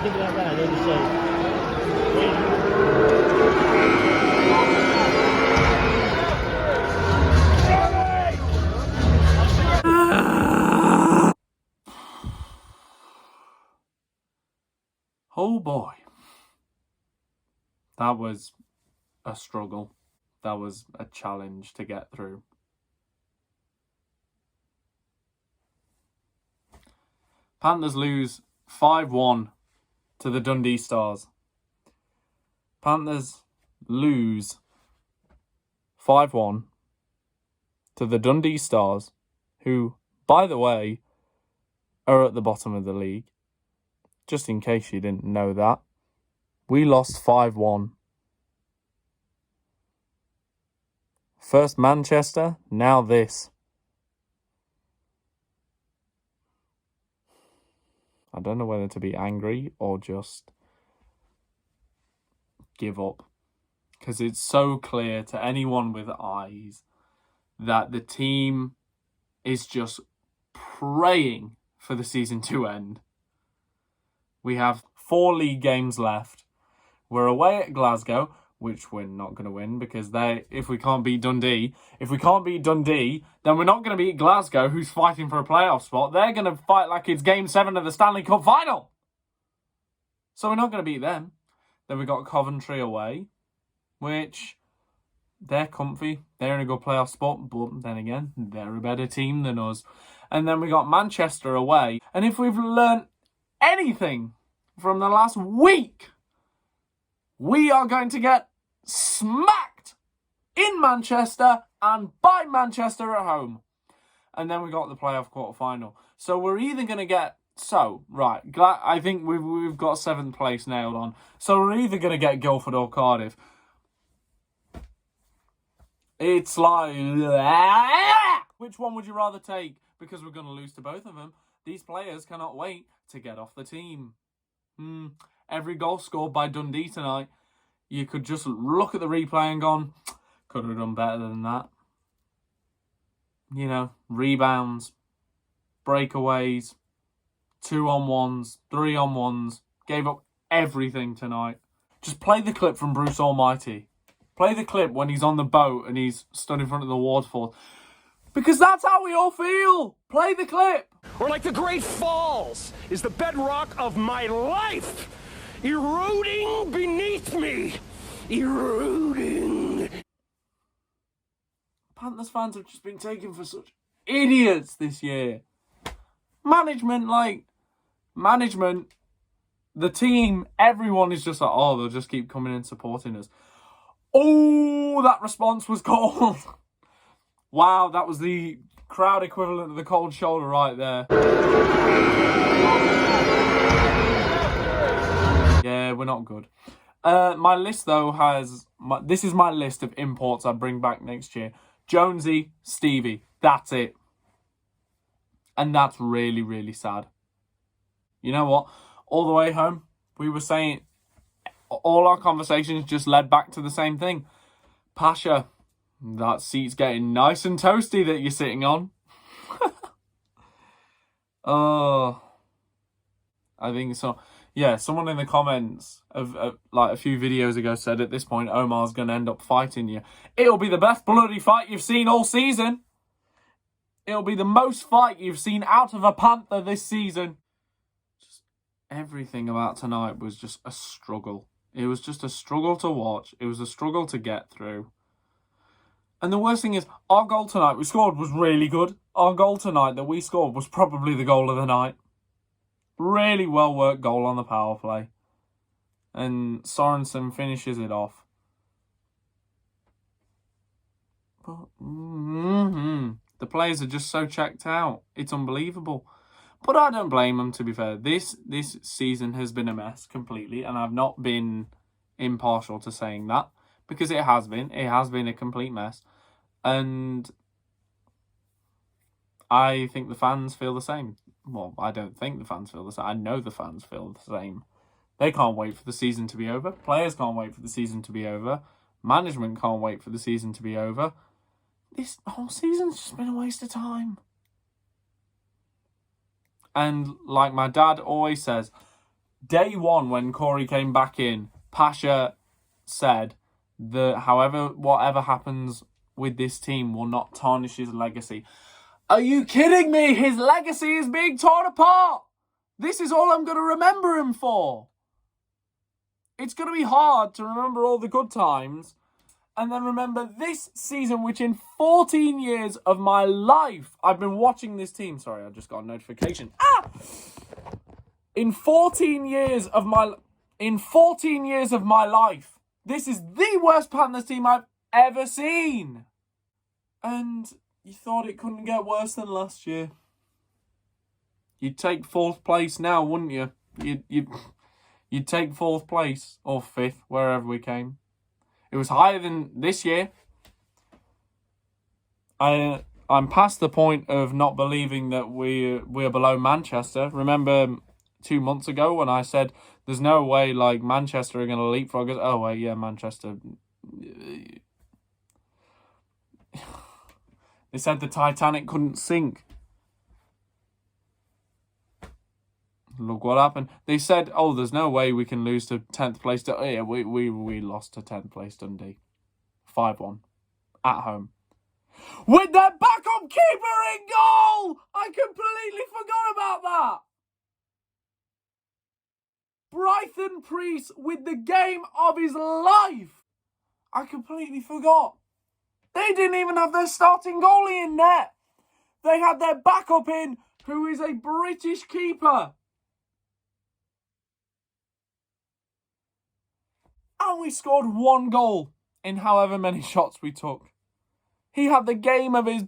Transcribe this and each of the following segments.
think about that and then just say, oh boy. That was a struggle. That was a challenge to get through. Panthers lose 5-1 to the Dundee Stars. Panthers lose 5-1 to the Dundee Stars, who, by the way, are at the bottom of the league. Just in case you didn't know that. We lost 5-1. First Manchester, now this. I don't know whether to be angry or just give up. Because it's so clear to anyone with eyes that the team is just praying for the season to end. We have 4 league games left. We're away at Glasgow, which we're not going to win because if we can't beat Dundee, then we're not going to beat Glasgow, who's fighting for a playoff spot. They're going to fight like it's Game 7 of the Stanley Cup Final. So we're not going to beat them. Then we got Coventry away, which they're comfy. They're in a good playoff spot, but then again, they're a better team than us. And then we got Manchester away. And if we've learnt anything from the last week, we are going to get smacked in Manchester and by Manchester at home. And then we got the playoff quarter-final. So we're either going to get... I think we've got 7th place nailed on. So we're either going to get Guildford or Cardiff. It's like... Which one would you rather take? Because we're going to lose to both of them. These players cannot wait to get off the team. Every goal scored by Dundee tonight, you could just look at the replay and gone, could have done better than that. You know, rebounds, breakaways, 2-on-1s, 3-on-1s, gave up everything tonight. Just play the clip from Bruce Almighty. Play the clip when he's on the boat and he's stood in front of the waterfall. Because that's how we all feel. Play the clip. Or like the Great Falls is the bedrock of my life. Eroding beneath me. Eroding. Panthers fans have just been taken for such idiots this year. Management, the team, everyone is just like, oh, they'll just keep coming and supporting us. Oh, that response was cold. Wow, that was the crowd equivalent of the cold shoulder right there. Yeah, we're not good. My list, though, this is my list of imports I bring back next year. Jonesy, Stevie, that's it. And that's really, really sad. You know what? All the way home, we were saying, all our conversations just led back to the same thing. Pasha, that seat's getting nice and toasty that you're sitting on. Oh, I think so. Yeah, someone in the comments of like a few videos ago said at this point, Omar's going to end up fighting you. It'll be the best bloody fight you've seen all season. It'll be the most fight you've seen out of a Panther this season. Just everything about tonight was just a struggle. It was just a struggle to watch. It was a struggle to get through. And the worst thing is, our goal tonight we scored was really good. Our goal tonight that we scored was probably the goal of the night. Really well-worked goal on the power play. And Sorensen finishes it off. But, the players are just so checked out. It's unbelievable. But I don't blame them, to be fair. This season has been a mess completely. And I've not been impartial to saying that. Because it has been. It has been a complete mess. And I think the fans feel the same. Well, I don't think the fans feel the same. I know the fans feel the same. They can't wait for the season to be over. Players can't wait for the season to be over. Management can't wait for the season to be over. This whole season's just been a waste of time. And like my dad always says, day one when Corey came back in, Pasha said that whatever happens with this team will not tarnish his legacy. Are you kidding me? His legacy is being torn apart. This is all I'm going to remember him for. It's going to be hard to remember all the good times and then remember this season, which in 14 years of my life, I've been watching this team. Sorry, I just got a notification. In 14 years of my life, this is the worst Panthers team I've ever seen. And you thought it couldn't get worse than last year. You'd take fourth place now, wouldn't you? You'd take fourth place or fifth, wherever we came. It was higher than this year. I'm past the point of not believing that we're below Manchester. Remember 2 months ago when I said there's no way like Manchester are going to leapfrog us? Oh wait, yeah, Manchester. They said the Titanic couldn't sink. Look what happened. They said, oh, there's no way we can lose to 10th place. Yeah, we lost to 10th place Dundee. 5-1. At home. With their backup keeper in goal! I completely forgot about that! Brython Priest with the game of his life! I completely forgot. They didn't even have their starting goalie in net. They had their backup in, who is a British keeper. And we scored 1 goal in however many shots we took. He had the game of his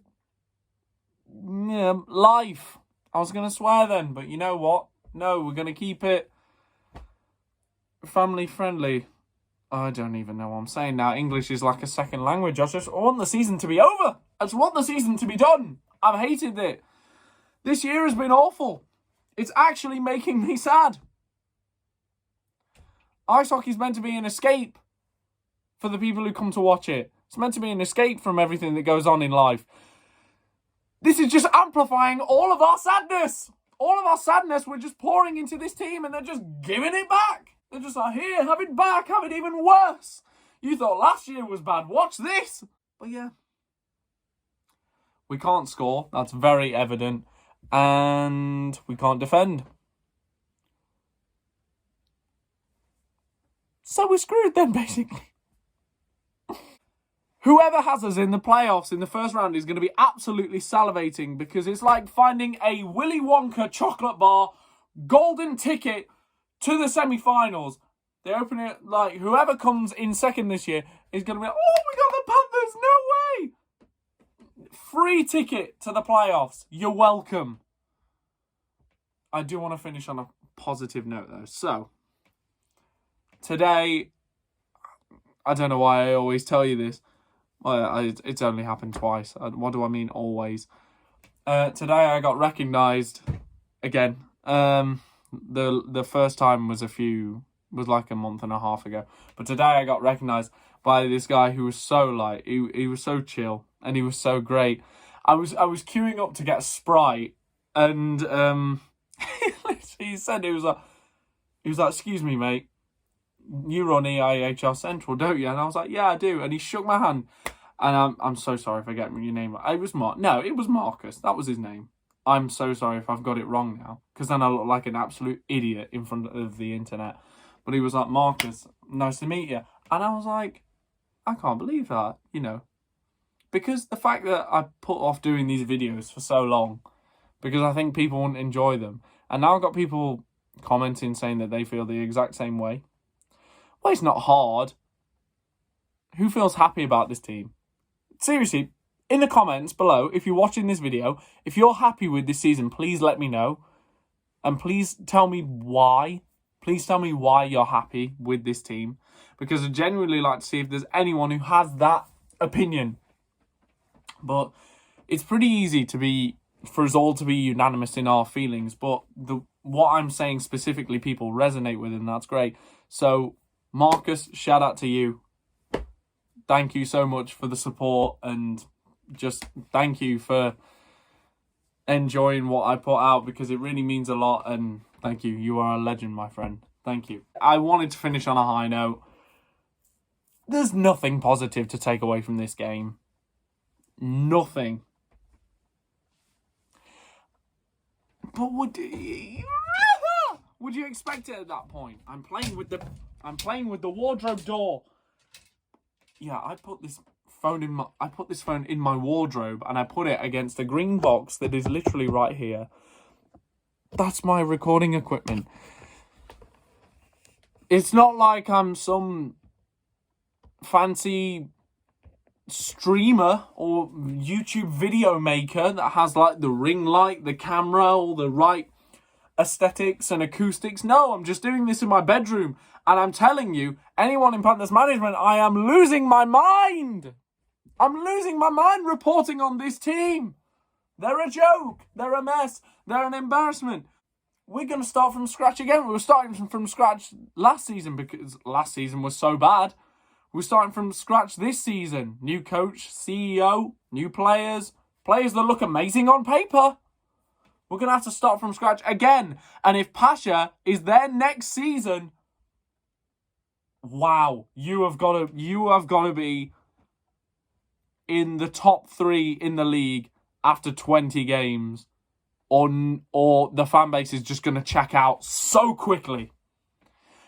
life. I was going to swear then, but you know what? No, we're going to keep it family friendly. I don't even know what I'm saying now. English is like a second language. I just want the season to be over. I just want the season to be done. I've hated it. This year has been awful. It's actually making me sad. Ice hockey's meant to be an escape for the people who come to watch it. It's meant to be an escape from everything that goes on in life. This is just amplifying all of our sadness. All of our sadness, we're just pouring into this team and they're just giving it back. They're just like, here, have it back, have it even worse. You thought last year was bad, watch this. But yeah, we can't score. That's very evident. And we can't defend. So we're screwed then, basically. Whoever has us in the playoffs in the first round is going to be absolutely salivating because it's like finding a Willy Wonka chocolate bar golden ticket to the semi-finals. They open it like whoever comes in second this year is going to be like, oh, we got the Panthers, no way. Free ticket to the playoffs. You're welcome. I do want to finish on a positive note though. So, today, I don't know why I always tell you this. It's only happened twice. What do I mean always? Today I got recognised again. The first time was like a month and a half ago. But today I got recognised by this guy who was so he was so chill and he was so great. I was queuing up to get a Sprite and he said he was like, excuse me, mate. You run EIHL Central, don't you? And I was like, yeah, I do. And he shook my hand. And I'm so sorry if I get your name. It was Marcus. That was his name. I'm so sorry if I've got it wrong now. Because then I look like an absolute idiot in front of the internet. But he was like, Marcus, nice to meet you. And I was like, I can't believe that, Because the fact that I put off doing these videos for so long. Because I think people wouldn't enjoy them. And now I've got people commenting saying that they feel the exact same way. Well, it's not hard. Who feels happy about this team? Seriously, in the comments below, if you're watching this video, if you're happy with this season, please let me know. And please tell me why. Please tell me why you're happy with this team. Because I genuinely like to see if there's anyone who has that opinion. But it's pretty easy for us all to be unanimous in our feelings. But what I'm saying specifically, people resonate with, and that's great. So, Marcus, shout out to you. Thank you so much for the support and just thank you for enjoying what I put out because it really means a lot. And thank you. You are a legend, my friend. Thank you. I wanted to finish on a high note. There's nothing positive to take away from this game. Nothing. But would you expect it at that point? I'm playing with the wardrobe door. Yeah, I put this phone in my wardrobe and I put it against a green box that is literally right here. That's my recording equipment. It's not like I'm some fancy streamer or YouTube video maker that has like the ring light, the camera, all the right aesthetics and acoustics. No, I'm just doing this in my bedroom. And I'm telling you, anyone in Panthers management, I am losing my mind. I'm losing my mind reporting on this team. They're a joke. They're a mess. They're an embarrassment. We're going to start from scratch again. We were starting from scratch last season because last season was so bad. We're starting from scratch this season. New coach, CEO, new players that look amazing on paper. We're going to have to start from scratch again. And if Pasha is there next season, wow, you have got to be in the top 3 in the league after 20 games. Or the fan base is just going to check out so quickly.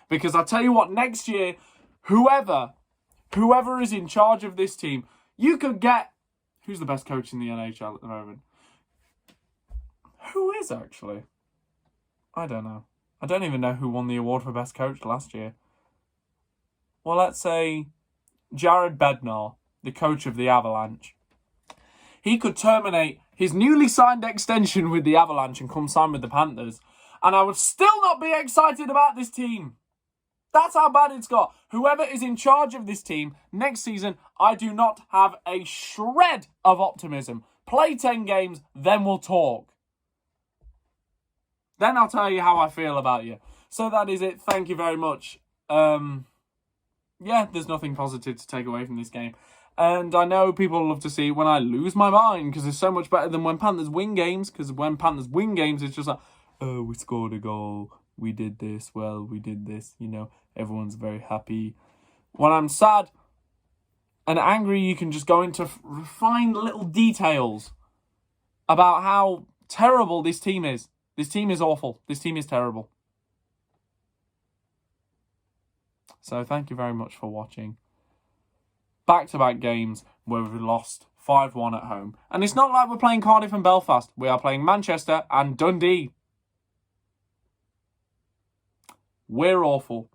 Because I tell you what, next year, whoever is in charge of this team, you could get... Who's the best coach in the NHL at the moment? Who is, actually? I don't know. I don't even know who won the award for best coach last year. Well, let's say Jared Bednar, the coach of the Avalanche. He could terminate his newly signed extension with the Avalanche and come sign with the Panthers. And I would still not be excited about this team. That's how bad it's got. Whoever is in charge of this team next season, I do not have a shred of optimism. Play 10 games, then we'll talk. Then I'll tell you how I feel about you. So that is it. Thank you very much. Yeah, there's nothing positive to take away from this game. And I know people love to see when I lose my mind because it's so much better than when Panthers win games. Because when Panthers win games, it's just like, oh, we scored a goal. We did this. Well, we did this. You know, everyone's very happy. When I'm sad and angry, you can just go into refined little details about how terrible this team is. This team is awful. This team is terrible. So thank you very much for watching. Back-to-back games where we've lost 5-1 at home. And it's not like we're playing Cardiff and Belfast. We are playing Manchester and Dundee. We're awful.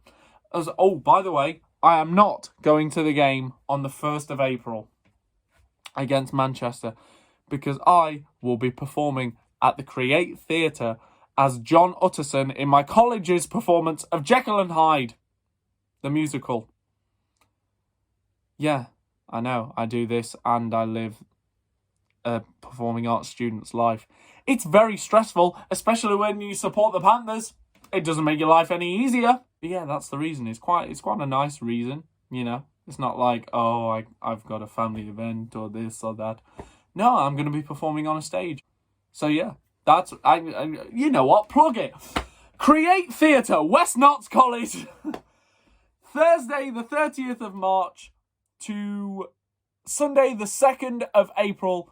By the way, I am not going to the game on the 1st of April against Manchester because I will be performing at the Create Theatre as John Utterson in my college's performance of Jekyll and Hyde, the musical. Yeah, I know. I do this and I live a performing arts student's life. It's very stressful, especially when you support the Panthers. It doesn't make your life any easier. But yeah, that's the reason. It's quite a nice reason, you know. It's not like, oh, I've got a family event or this or that. No, I'm going to be performing on a stage. So yeah, that's you know what? Plug it. Create Theatre, West Notts College. Thursday the 30th of March to Sunday the 2nd of April.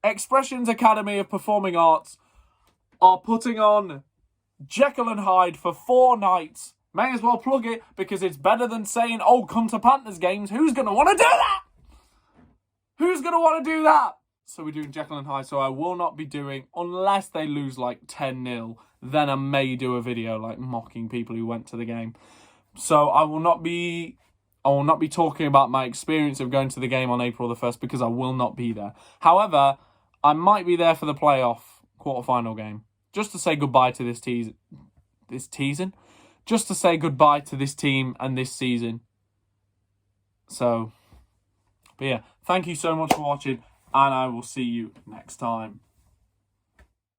Expressions Academy of Performing Arts are putting on Jekyll and Hyde for 4 nights. May as well plug it because it's better than saying, oh, come to Panthers games. Who's going to want to do that? Who's going to want to do that? So we're doing Jekyll and Hyde. So I will not be doing, unless they lose like 10-0, then I may do a video like mocking people who went to the game. So I will not be talking about my experience of going to the game on April the 1st because I will not be there. However, I might be there for the playoff quarterfinal game. Just to say goodbye to this season. Just to say goodbye to this team and this season. So, but yeah, thank you so much for watching, and I will see you next time.